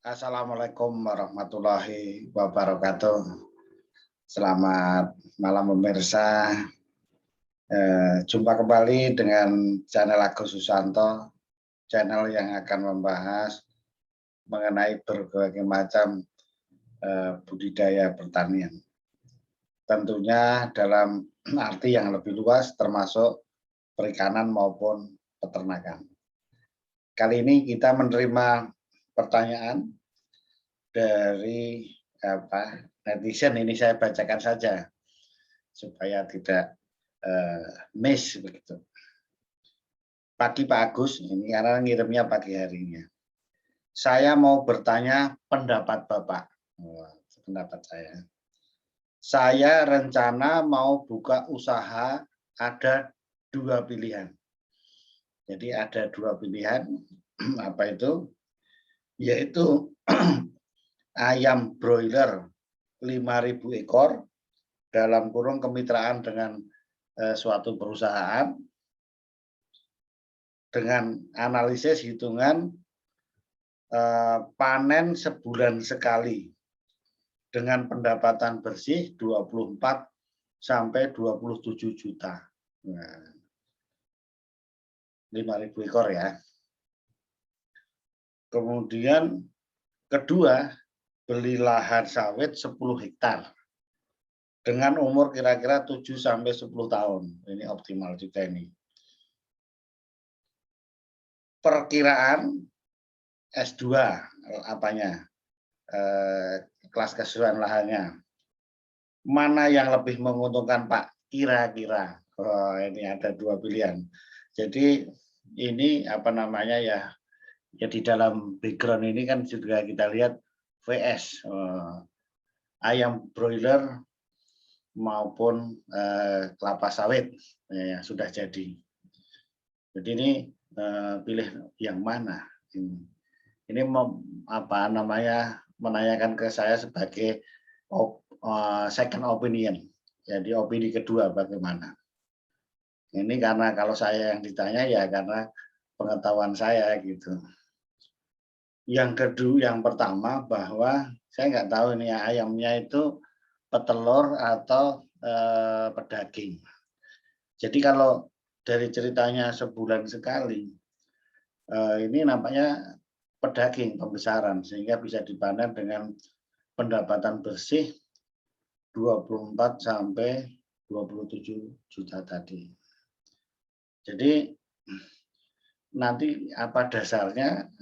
Assalamualaikum warahmatullahi wabarakatuh. Selamat malam pemirsa. Jumpa kembali dengan channel Agus Susanto, channel yang akan membahas mengenai berbagai macam budidaya pertanian. Tentunya dalam arti yang lebih luas termasuk perikanan maupun peternakan. Kali ini kita menerima pertanyaan dari netizen. Ini saya bacakan saja supaya tidak miss begitu. Pagi Pak Agus, ini karena ngirimnya pagi harinya. Saya mau bertanya pendapat Bapak. Pendapat saya. Saya rencana mau buka usaha, ada dua pilihan. Jadi ada dua pilihan, apa itu? Yaitu ayam broiler 5.000 ekor dalam kurung kemitraan dengan suatu perusahaan dengan analisis hitungan panen sebulan sekali dengan pendapatan bersih 24 sampai 27 juta. Nah, 5.000 ekor ya. Kemudian kedua, beli lahan sawit 10 hektar dengan umur kira-kira 7 sampai 10 tahun. Ini optimal juga ini. Perkiraan S2 apanya? Kelas kesesuaian lahannya. Mana yang lebih menguntungkan Pak? Kira-kira. Oh, ini ada dua pilihan. Jadi ini apa namanya ya? Ya di dalam background ini kan juga kita lihat VS ayam broiler maupun kelapa sawit yang sudah jadi. Jadi ini pilih yang mana? Ini apa namanya menanyakan ke saya sebagai second opinion. Jadi opini kedua bagaimana? Ini karena kalau saya yang ditanya ya karena pengetahuan saya gitu. Yang kedua, yang pertama bahwa saya nggak tahu ini ayamnya itu petelur atau pedaging. Jadi kalau dari ceritanya sebulan sekali, ini nampaknya pedaging pembesaran sehingga bisa dipanen dengan pendapatan bersih 24 sampai 27 juta tadi. Jadi nanti apa dasarnya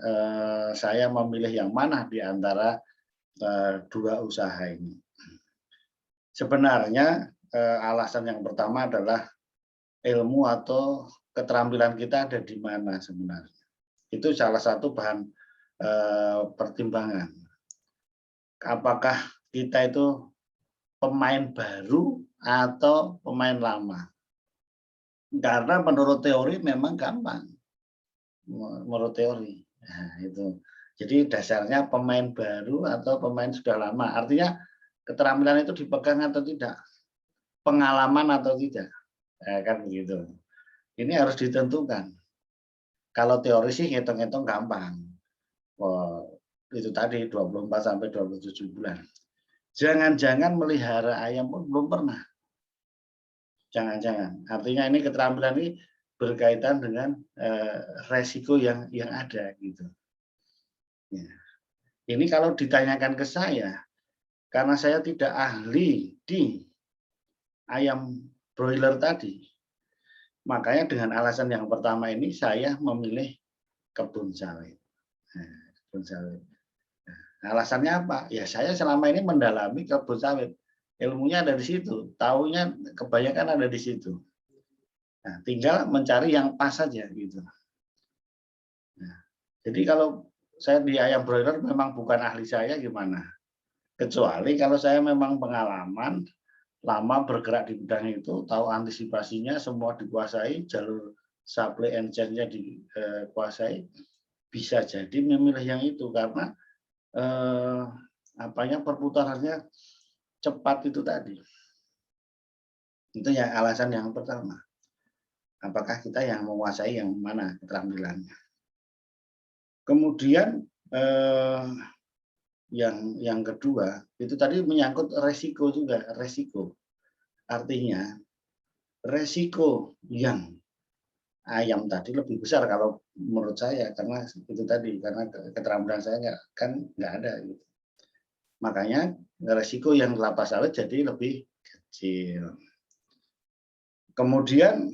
saya memilih yang mana di antara dua usaha ini. Sebenarnya alasan yang pertama adalah ilmu atau keterampilan kita ada di mana sebenarnya. Itu salah satu bahan pertimbangan. Apakah kita itu pemain baru atau pemain lama? Karena menurut teori memang gampang. Menurut teori. Nah, itu. Jadi dasarnya pemain baru atau pemain sudah lama. Artinya keterampilan itu dipegang atau tidak? Pengalaman atau tidak? Kan begitu. Ini harus ditentukan. Kalau teori sih hitung-hitung gampang. Itu tadi 24 sampai 27 bulan. Jangan-jangan melihara ayam pun belum pernah. Jangan-jangan. Artinya ini keterampilan ini berkaitan dengan resiko yang ada gitu. Ya. Ini kalau ditanyakan ke saya, karena saya tidak ahli di ayam broiler tadi, makanya dengan alasan yang pertama ini saya memilih kebun sawit. Nah, kebun sawit. Nah, alasannya apa? Ya saya selama ini mendalami kebun sawit. Ilmunya ada di situ, taunya kebanyakan ada di situ. Nah, tinggal mencari yang pas saja gitu. Nah, jadi kalau saya di ayam broiler memang bukan ahli saya gimana? Kecuali kalau saya memang pengalaman lama bergerak di bidang itu, tahu antisipasinya semua dikuasai, jalur supply and chain-nya dikuasai, bisa jadi memilih yang itu karena apanya perputarannya cepat itu tadi. Itu yang alasan yang pertama. Apakah kita yang menguasai yang mana keterampilannya? Kemudian yang kedua itu tadi menyangkut resiko juga, resiko. Artinya resiko yang ayam tadi lebih besar kalau menurut saya, karena itu tadi, karena keterampilan saya nggak ada gitu. Makanya resiko yang kelapa sawit jadi lebih kecil. Kemudian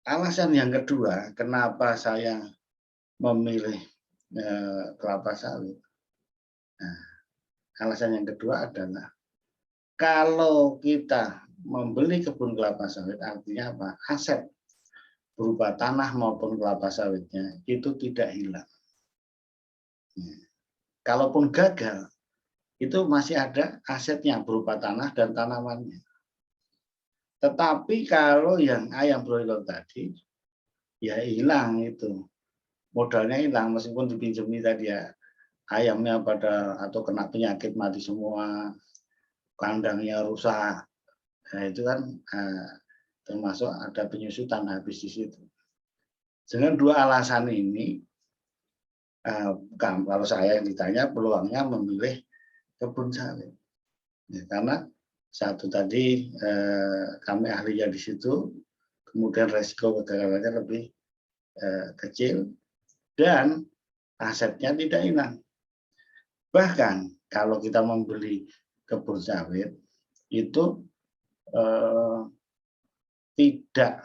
alasan yang kedua kenapa saya memilih kelapa sawit. Nah, alasan yang kedua adalah kalau kita membeli kebun kelapa sawit, artinya apa? Aset berupa tanah maupun kelapa sawitnya itu tidak hilang. Kalaupun gagal, itu masih ada asetnya berupa tanah dan tanamannya. Tetapi kalau yang ayam broiler tadi, ya hilang itu. Modalnya hilang meskipun dipinjami tadi ya. Ayamnya atau kena penyakit mati semua, kandangnya rusak. Nah, itu kan termasuk ada penyusutan habis di situ. Dengan dua alasan ini, kalau saya yang ditanya peluangnya memilih kebun sawit. Ya, karena satu tadi kami ahlinya di situ, kemudian resiko kegagalannya lebih kecil dan asetnya tidak hilang. Bahkan kalau kita membeli kebun sawit itu tidak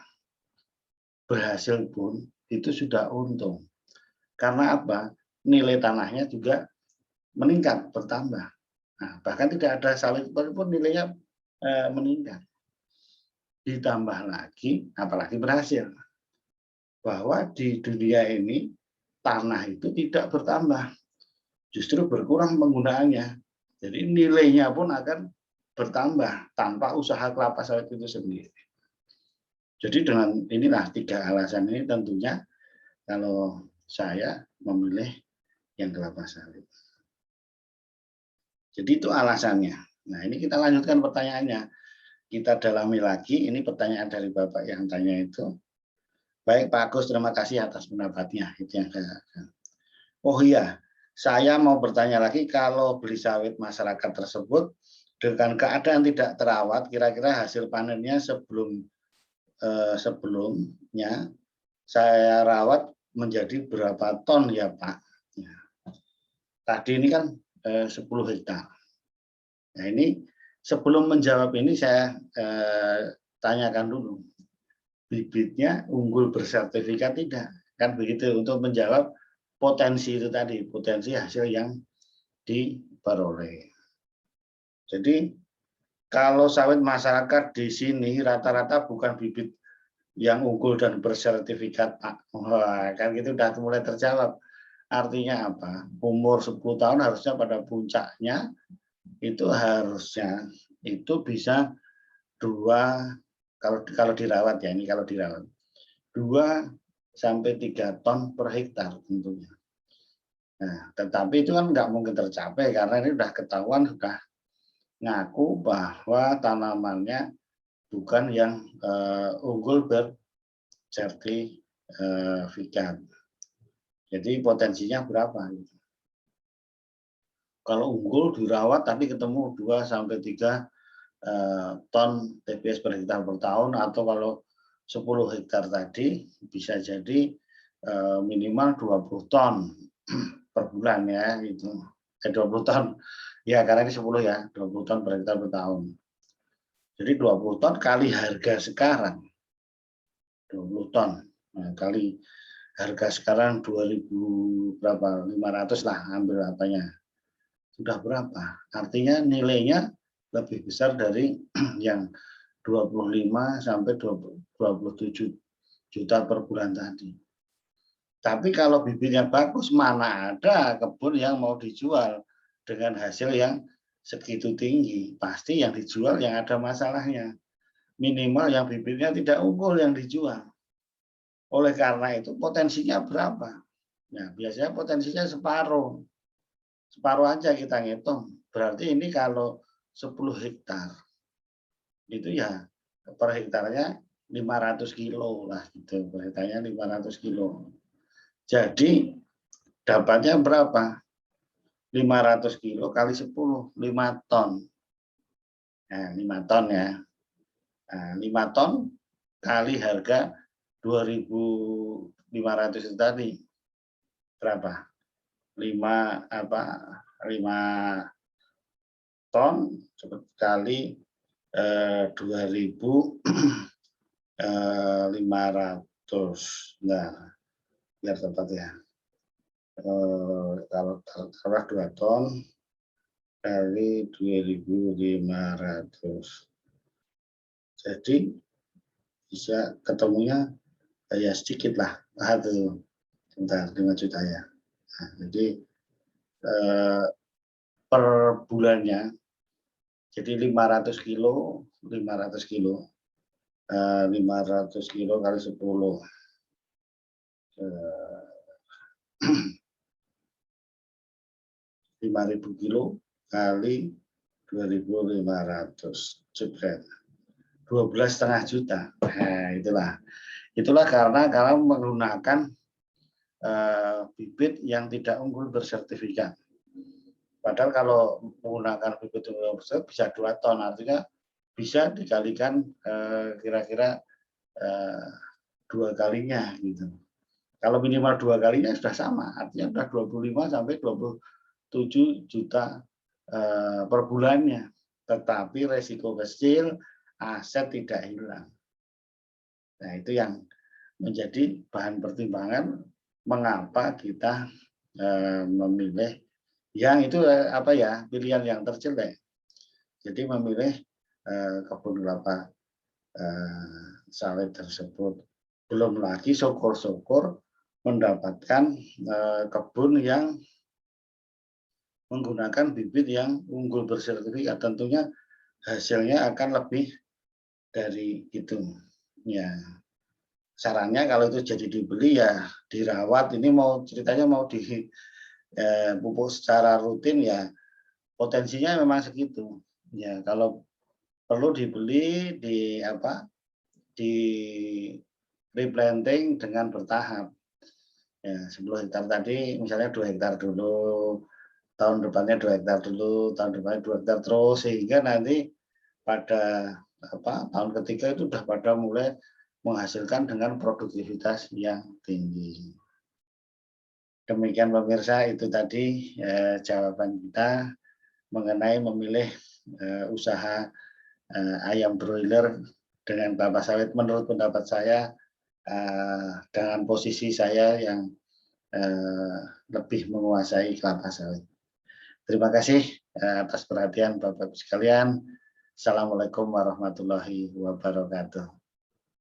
berhasil pun itu sudah untung. Karena apa? Nilai tanahnya juga meningkat, bertambah. Nah, bahkan tidak ada sawit pun nilainya meningkat. Ditambah lagi, apalagi berhasil, bahwa di dunia ini tanah itu tidak bertambah, justru berkurang penggunaannya. Jadi nilainya pun akan bertambah tanpa usaha kelapa sawit itu sendiri. Jadi dengan inilah tiga alasan ini tentunya kalau saya memilih yang kelapa sawit. Jadi itu alasannya. Nah ini kita lanjutkan pertanyaannya. Kita dalami lagi, ini pertanyaan dari Bapak yang tanya itu. Baik Pak Agus, terima kasih atas pendapatnya. Itu yang oh iya, saya mau bertanya lagi, kalau beli sawit masyarakat tersebut dengan keadaan tidak terawat, kira-kira hasil panennya sebelumnya saya rawat menjadi berapa ton ya Pak? Ya. Tadi ini kan 10 hektar. Nah ini sebelum menjawab ini saya tanyakan dulu, bibitnya unggul bersertifikat tidak? Kan begitu untuk menjawab potensi itu tadi, potensi hasil yang diperoleh. Jadi kalau sawit masyarakat di sini rata-rata bukan bibit yang unggul dan bersertifikat Pak. Wah, kan gitu udah mulai terjawab. Artinya apa? Umur 10 tahun harusnya pada puncaknya itu harusnya itu bisa 2 kalau dirawat ya, ini kalau dirawat 2 sampai 3 ton per hektar tentunya. Nah, tetapi itu kan nggak mungkin tercapai karena ini sudah ketahuan, sudah ngaku bahwa tanamannya bukan yang unggul bersertifikat. Jadi potensinya berapa? Gitu. Kalau unggul dirawat tapi ketemu 2 sampai 3 ton TBS per hektar per tahun, atau kalau 10 hektar tadi bisa jadi minimal 20 ton per bulan ya gitu. 20 ton. Ya karena ini 10 ya, 20 ton per hektar per tahun. Jadi 20 ton kali harga sekarang. 20 ton. Nah, kali harga sekarang 2.000 berapa? 500 lah ambil apanya. Sudah berapa? Artinya nilainya lebih besar dari yang 25 sampai 27 juta per bulan tadi. Tapi kalau bibitnya bagus, mana ada kebun yang mau dijual dengan hasil yang segitu tinggi. Pasti yang dijual yang ada masalahnya. Minimal yang bibitnya tidak unggul yang dijual. Oleh karena itu potensinya berapa? Nah, biasanya potensinya separuh. Separuh aja kita ngitung. Berarti ini kalau 10 hektar. Itu ya per hektarnya 500 kilo lah gitu. Per hektarnya 500 kilo. Jadi dapatnya berapa? 500 kilo kali 10, 5 ton. Nah, 5 ton ya. Nah, 5 ton kali harga 2.500 itu tadi. Berapa? 5 ton kali 2.500. Nah, biar tepat ya. Kalau 2 ton kali 2.500. Jadi bisa ketemunya ya sedikit lah. Aduh, sebentar, 5 juta ya. Nah, jadi per bulannya, jadi 500 kilo, 500 kilo, 500 kilo kali 10. 5.000 kilo kali 2.500 jebret 12,5 juta. Nah, itulah karena kalau menggunakan bibit yang tidak unggul bersertifikat. Padahal kalau menggunakan bibit unggul bersertifikat bisa 2 ton, artinya bisa dikalikan kira-kira 2 kalinya gitu. Kalau minimal 2 kalinya sudah sama, artinya sudah 25 sampai 27 juta per bulannya. Tetapi resiko kecil, aset tidak hilang. Nah, itu yang menjadi bahan pertimbangan mengapa kita memilih yang itu pilihan yang terjelek. Jadi memilih kebun kelapa sawit tersebut. Belum lagi syukur-syukur mendapatkan kebun yang menggunakan bibit yang unggul bersertifikat, tentunya hasilnya akan lebih dari itu. Ya, sarannya kalau itu jadi dibeli ya dirawat. Ini ceritanya mau dipupuk secara rutin ya potensinya memang segitu. Ya, kalau perlu dibeli di replanting dengan bertahap. Ya, 10 hektar tadi misalnya 2 hektar dulu, tahun depannya 2 hektar dulu, tahun depannya 2 hektar terus, sehingga nanti pada tahun ketiga itu sudah pada mulai menghasilkan dengan produktivitas yang tinggi. Demikian pemirsa, itu tadi jawaban kita mengenai memilih usaha ayam broiler dengan kelapa sawit. Menurut pendapat saya, dengan posisi saya yang lebih menguasai kelapa sawit. Terima kasih atas perhatian Bapak-Ibu sekalian. Assalamualaikum warahmatullahi wabarakatuh.